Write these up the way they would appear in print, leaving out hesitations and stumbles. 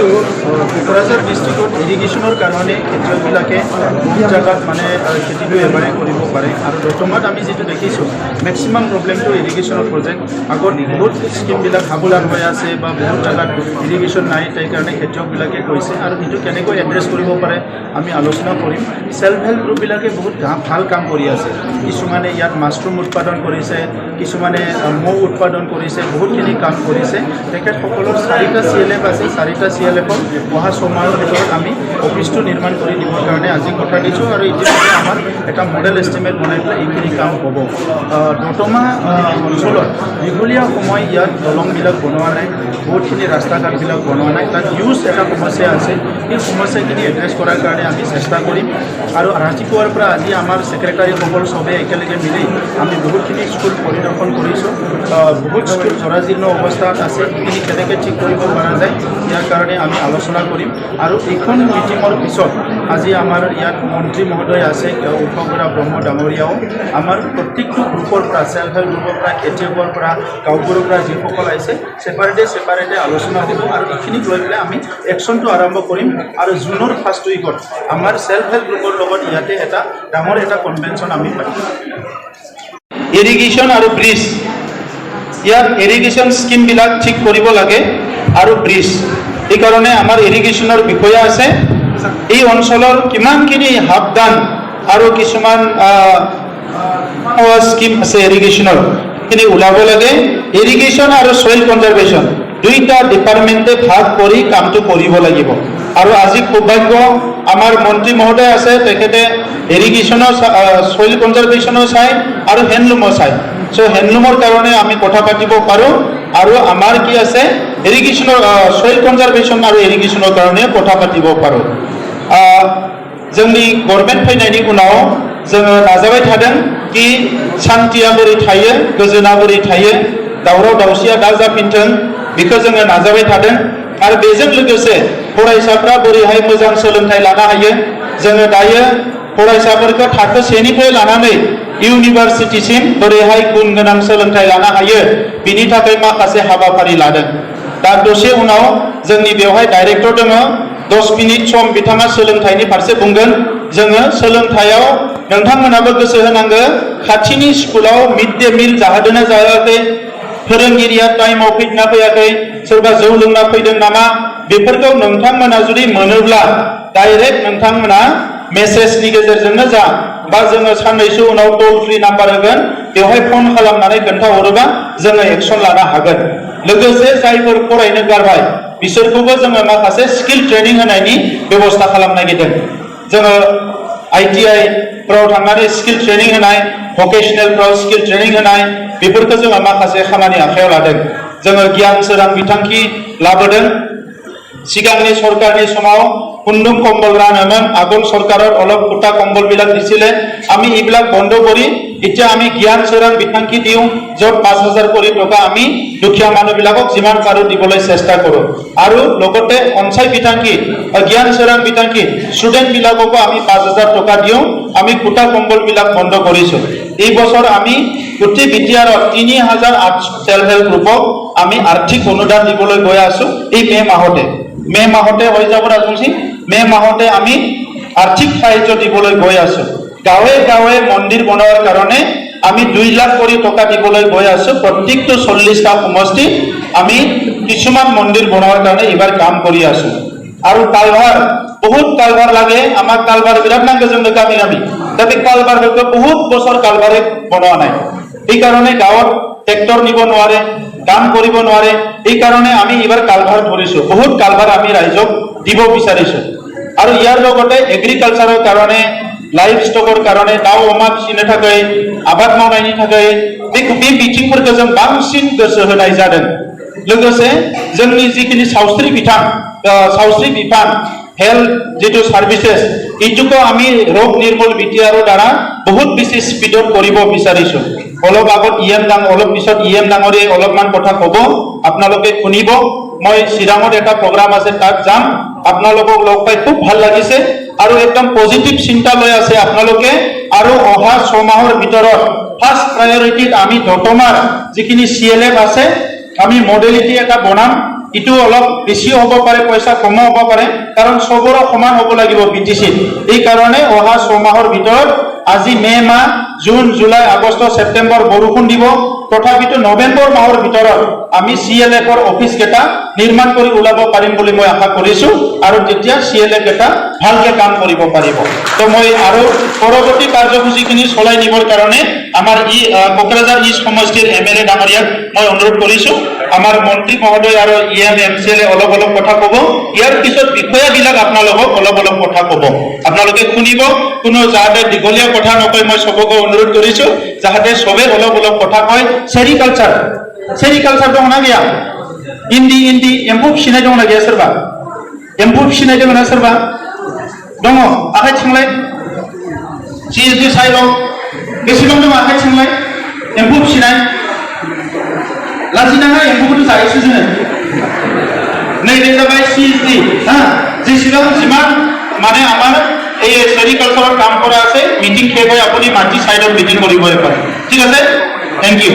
যিহেতু কোকৰাঝাৰ ডিষ্ট্ৰিক্টত ইৰিগেশ্যনৰ কাৰণে খেতিয়কবিলাকে বহুত জেগাত মানে খেতিটো এবাৰে কৰিব পাৰে আৰু বৰ্তমান আমি যিটো দেখিছোঁ মেক্সিমাম প্ৰব্লেমটো ইৰিগেশ্যনৰ প্ৰজেক্ট আগত বহুত স্কিমবিলাক হাবুলাৰ হৈ আছে বা বহুত জেগাত ইৰিগেশ্যন নাই তাৰ কাৰণে খেতিয়কবিলাকে কৈছে আৰু সেইটো কেনেকৈ এড্ৰেছ কৰিব পাৰে আমি আলোচনা কৰিম। সেল্ফ হেল্প গ্ৰুপবিলাকে বহুত ভাল কাম কৰি আছে। কিছুমানে ইয়াত মাছৰুম উৎপাদন কৰিছে, কিছুমানে মৌ উৎপাদন কৰিছে, বহুতখিনি কাম কৰিছে। তেখেতসকলৰ 4টা CLF আছে। 4টা CLFত অহা 6 মাহৰ ভিতৰত আমি অফিচটো নিৰ্মাণ কৰি দিবৰ কাৰণে আজি কথা দিছোঁ আৰু ইতিমধ্যে আমাৰ এটা মডেল এষ্টিমেট বনাই পেলাই এইখিনি কাম হ'ব। দতমা অঞ্চলত দীঘলীয়া সময় ইয়াত দলংবিলাক বনোৱা নাই, বহুতখিনি ৰাস্তা ঘাটবিলাক বনোৱা নাই, তাত ইউজ এটা সমস্যা আছে। এই সমস্যাখিনি এড্ৰেছ কৰাৰ কাৰণে আমি চেষ্টা কৰিম আৰু ৰাতিপুৱাৰ পৰা আজি আমাৰ ছেক্ৰেটাৰীসকল চবে একেলগে মিলি আমি বহুতখিনি স্কুল পৰিদৰ্শন কৰিছোঁ। বহুত স্কুল জৰাজীৰ্ণ অৱস্থাত আছে, এইখিনি কেনেকৈ ঠিক কৰিব পৰা যায় ইয়াৰ কাৰণে আমি আলোচনা কৰিম। আৰু এইখন মিটিঙৰ পিছত আজি আমাৰ ইয়াত মন্ত্ৰী মহোদয় আছে, উষা ব্ৰহ্ম ডাঙৰীয়াও আমাৰ প্ৰত্যেকটো গ্ৰুপৰ পৰা সেল্ফ হেল্প গ্ৰুপৰ পৰা খেতিয়কৰ পৰা গাঁওবোৰৰ পৰা যিসকল আহিছে ছেপাৰেটে আলোচনা হ'ব আৰু এইখিনিক লৈ পেলাই আমি একশ্যনটো আৰম্ভ কৰিম। আৰু জুনৰ ফাৰ্ষ্ট উইকত আমাৰ সেল্ফ হেল্প গ্ৰুপৰ লগত ইয়াতে এটা ডাঙৰ এটা কনভেনশ্যন আমি পাতিম। ইৰিগেশ্যন আৰু ব্ৰিজ, ইয়াত ইৰিগেশ্যন স্কিমবিলাক ঠিক কৰিব লাগে আৰু ব্ৰিজ, এইকাৰণে আমাৰ ইৰিগেশ্যনৰ বিষয়া আছে। এই অঞ্চলৰ কিমানখিনি সাৱধান আৰু কিছুমান স্কিম আছে ইৰিগেশ্যনৰ, সেইখিনি ওলাব লাগে। ইৰিগেশ্যন আৰু ছইল কনজাৰ্ভেশ্যন দুইটা ডিপাৰ্টমেণ্টে ভাগ কৰি কামটো কৰিব লাগিব। আৰু আজি সৌভাগ্য আমাৰ মন্ত্ৰী মহোদয় আছে, তেখেতে ইৰিগেশ্যনৰ ছইল কনজাৰ্ভেশ্যনৰ চাই আৰু হেণ্ডলুমৰ চাই। চ' হেণ্ডলুমৰ কাৰণে আমি কথা পাতিব পাৰোঁ আৰু আমাৰ কি আছে ইৰিগেশ্যনৰ ছইল কনজাৰ্ভেশ্যন আৰু ইৰিগেশ্যনৰ কাৰণে কথা পাতিব পাৰোঁ। जोंनि गभर्नमेन्ट फैनायनि उनाव जोङो नाजाबाय थादों कि शान्तिया बोरै थायो, गोजोना बोरै थायो, दावराव दावसिया दा जाफिनथों, बेखौ जोङो नाजाबाय थादों। आरो बेजों लोगोसे फरायसाफ्रा बोरैहाय मोजां सोलोंथाइ लानो हायो, जोङो दायो फरायसाफोरखौ थाखो 1निफ्राय लानानै इउनिभार्सिटिसिम बोरैहाय गुन गोनां सोलोंथाइ लानो हायो बिनि थाखाय माखासे हाबाफारि लादों। दा दसे उनाव जोंनि बेवहाय डाइरेक्टर दङ, 10 मिनिट सम बिथाङा सोलोंथाइनि फारसे बुंगोन। जोङो सोलोंथाइयाव नोंथांमोनाबो गोसो होनांगौ। खाथिनि स्कुलाव मिड डे मिल जाहोदोंना जायाखै, फोरोंगिरिया टाइमाव फैदोंना फैयाखै, सोरबा जौ लोंना फैदों नामा, बेफोरखौ नोंथांमोना जुदि मोनोब्ला डाइरेक्ट नोंथांमोना मेसेजनि गेजेरजोंनो जा बा जोङो साननैसो उनाव टल फ्रि नाम्बार होगोन, बेवहाय फन खालामनानै खोन्थाहरोबा जोङो एक्सन लानो हागोन। लोगोसे जायफोर फरायनो गारबाय बिसोरखौबो जोङो माखासे स्किल ट्रेनिं होनायनि बेबस्था खालामनो नागिरदों। जोङो ITI फ्राव थांनानै स्किल ट्रेनिं होनाय, भकेशनेलफ्राव स्किल ट्रेनिं होनाय, बेफोरखौ जोङो माखासे खामानि आखायाव लादों। जोङो জ্ঞান सोरां बिथांखि लाबोदों। सिगांनि सरकारनि समाव खुन्दुं कम्बल रानोमोन, आगोल सरकारात अलप कुटा कम्बल বিলাক দিছিলে। আমি এইবিলাক বন্ধ কৰি এতিয়া আমি জ্ঞান সোৰাং বিথাংকি দিওঁ, য'ত 5000 কোটি টকা আমি দুখীয়া মানুহবিলাকক যিমান পাৰোঁ দিবলৈ চেষ্টা কৰোঁ। আৰু লগতে অঞ্চল বিথাংকি জ্ঞান সোৰাং বিথাংকি ষ্টুডেণ্টবিলাককো আমি 5000 টকা দিওঁ। আমি কুটা কম্বলবিলাক বন্ধ কৰিছোঁ। এই বছৰ আমি গোটেই বিটিআৰত 3800 সেল্ফ হেল্প গ্ৰুপক আমি আৰ্থিক অনুদান দিবলৈ গৈ আছোঁ। এই মে মাহতে হৈ যাব ৰাজবংশী, মে মাহতে আমি আৰ্থিক সাহায্য দিবলৈ গৈ আছোঁ। গাঁৱে গাঁৱে মন্দিৰ বনোৱাৰ কাৰণে আমি 2 লাখ কোটি টকা দিবলৈ গৈ আছোঁ। প্ৰত্যেকটো 40টা সমষ্টি আমি কিছুমান মন্দিৰ বনোৱাৰ কাৰণে এইবাৰ কাম কৰি আছোঁ। আৰু কালভাৰ, বহুত কালভাৰ লাগে আমাক, কালভাৰ বিৰাট নাংগো जोंनो गामि गामि। दा बे कालभारफोरखौ बहुत বছৰ কালভাৰে বনোৱা নাই। এই কাৰণে গাঁৱত ট্ৰেক্টৰ নিব নোৱাৰে, কাম কৰিব নোৱাৰে। এই কাৰণে আমি এইবাৰ কালভাৰ ধৰিছোঁ, বহুত কালভাৰ আমি ৰাইজক দিব বিচাৰিছোঁ। আৰু ইয়াৰ লগতে এগ্ৰিকালচাৰৰ কাৰণে, লাইভ ষ্টকৰ কাৰণে, दाउ अमा फिसिनो थाखाय, आबाद मावनायनि थाखाय बे बिथिंफोरखौ जों बांसिन गोसो होनाय जादों। लोगोसे जोंनि जिखिनि सावस्रि बिफान हेल्थ जितु सार्भिसेस, এইটোকো আমি ৰোগ নিৰ্মূল বিটিআৰৰ দ্বাৰা বহুত বেছি স্পীডত কৰিব বিচাৰিছোঁ। অলপ আগত অলপ পিছত EM ডাঙৰীয়ে অলপমান কথা ক'ব, আপোনালোকে শুনিব। মই চিৰাঙত এটা প্ৰগ্ৰাম আছে, তাত যাম। আপোনালোকক লগ পাই খুব ভাল লাগিছে আৰু একদম পজিটিভ চিন্তা লৈ আছে আপোনালোকে। আৰু অহা 6 মাহৰ ভিতৰত ফাৰ্ষ্ট প্ৰায়ৰিটিত আমি দতমাৰ যিখিনি CLF আছে আমি মডেলিটি এটা বনাম। ইটো অলপ বেছি হ'ব পাৰে পইচা কম হ'ব পাৰে কাৰণ সবৰ সমান হ'ব লাগিব বিটিসি এই কাৰণে অহা 6 মাহৰ ভিতৰত আজি মে মাহ জুন জুলাই আগষ্ট সেপ্টেম্বৰ বৰষুণ দিব তথাপিতো নৱেম্বৰ মাহৰ ভিতৰত আমি CLF ৰ অফিস কেটা নিৰ্মাণ কৰি উলাব পাৰিম বুলি মই আশা কৰিছো আৰু তেতিয়া CLF কেটা ভালকে কাম কৰিব পাৰিব তো মই আৰু পৰৱৰ্তী কাৰ্যসূচীখিনি চলাই নিবৰ কাৰণে আমাৰ কোকৰাঝাৰ ইষ্ট সমষ্টিৰ MLA ডাঙৰীয়াক মই অনুৰোধ কৰিছো আমাৰ মন্ত্ৰী মহোদয় আৰু MCLA অলপ কথা ক'ব ইয়াৰ পিছত বিষয়াবিলাক আপোনালোকক অলপ কথা ক'ব আপোনালোকে শুনিব কোনো যাতে দীঘলীয়া কথা নকয় মই সবকে অনুৰোধ কৰিছো যাতে সবে অলপ কথা কয় সেরিকালচার দङ ना गैया इन्दि एम्फौ फिसिनाय दङ ना गैया सोरबा एम्फौ फिसिनाय दङ ना सोरबा दङ आखाइ थिंलाय CSD साइडआव बेसेबां दङ आखाइ थिंलाय एम्फौ फिसिनाय लाजिनाङा एम्फौखौथ' जायोसो जोङो नैबे जाबाय CSD जेसेबां जिमान মানে আমার এই সেৰিকালচাৰৰ কাম কৰা আছে মিটিং শেষ হৈ আপুনি মাটি সাইডত মিটিং কৰিব পাৰে ঠিক আছে থ্যাংক ইউ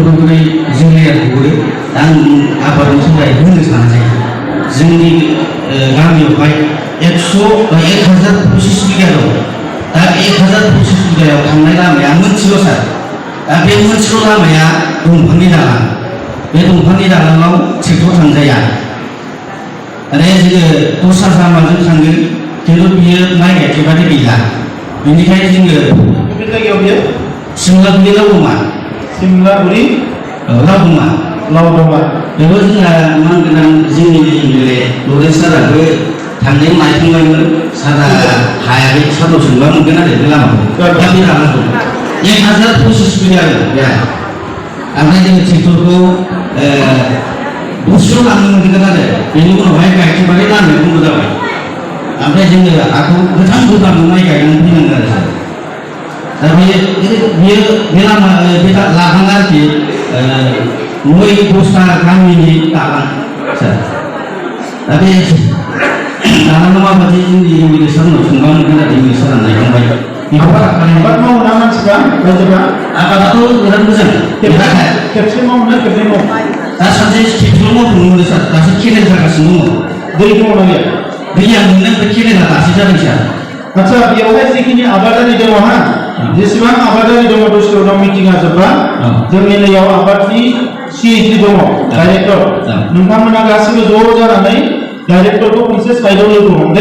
गुबुन जोंनि आं आबादनि सोमोन्दै बुंनो सानसै जोंनि गामियावहाय 1025 बिगा दं दा 1025 बिगायाव थांनाय लामाया मोनसेल' सार दा बे मोनसेल' लामाया दंफांनि दालां बे दंफांनि दालाङाव ट्रेक्टर थांजाया आरो जोङो दस्रा लामाजों थांगोन खिन्थु बियो माइ गायथेबादि गैला बेनिखायनो जोङो बबे जायगायाव बियो सिमलागुरि लावदमा सिमलागुरि लावदमा बेबो जोंहा मान गोनां जोंनि MLA लरेन्स साराबो थांनायाव नायखांबायमोन सारा हायाखै सारनाव सोंबा मोनगोन आरो बे लामाखौ दा बे लामाखौ 1025 बिगा बेहाय ओमफ्राय जोङो ट्रेक्टरखौ दसेयाव लांनो मोनगोन आरो बेनि उनावहाय गायखेबारि लामाया बन्द जाबाय ओमफ्राय जोङो हाखौ गोथां गोथां माइ गायनानै फैनांगोन आरो सार दा बे लामा बे लाहां आरोखि 9-10टा गामिनि दालां सार दा बे दालाङा माबायदि जोंनि MLA सारनाव सोंबा मोनगोन आरो MLA सारा नायखांबाय आबाद मावो ना मानसिफ्रा रायजोफ्रा आबादाथ' बिराद मोजां खेबसे मावो ना खेबनै मावो दा सानसे खेबसेल' मावनो मोनो सार दासो खेलें जागासिनो दङ दै दङ ना गैया दैया मोननो ओमफ्राय खेलेंआ दासो जादों सार आच्छा बेवहाय जिखिनि आबादारि दङ जेसेबां आबादारि दङ दसेयाव मिटिंआ जोब्बा जोंनि नैयाव आबादनि CSD दङ डाइरेक्टर नोंथांमोना गासिबो ज' जानानै डाइरेक्टरखौ खनसे साइडआव लोगो हमदो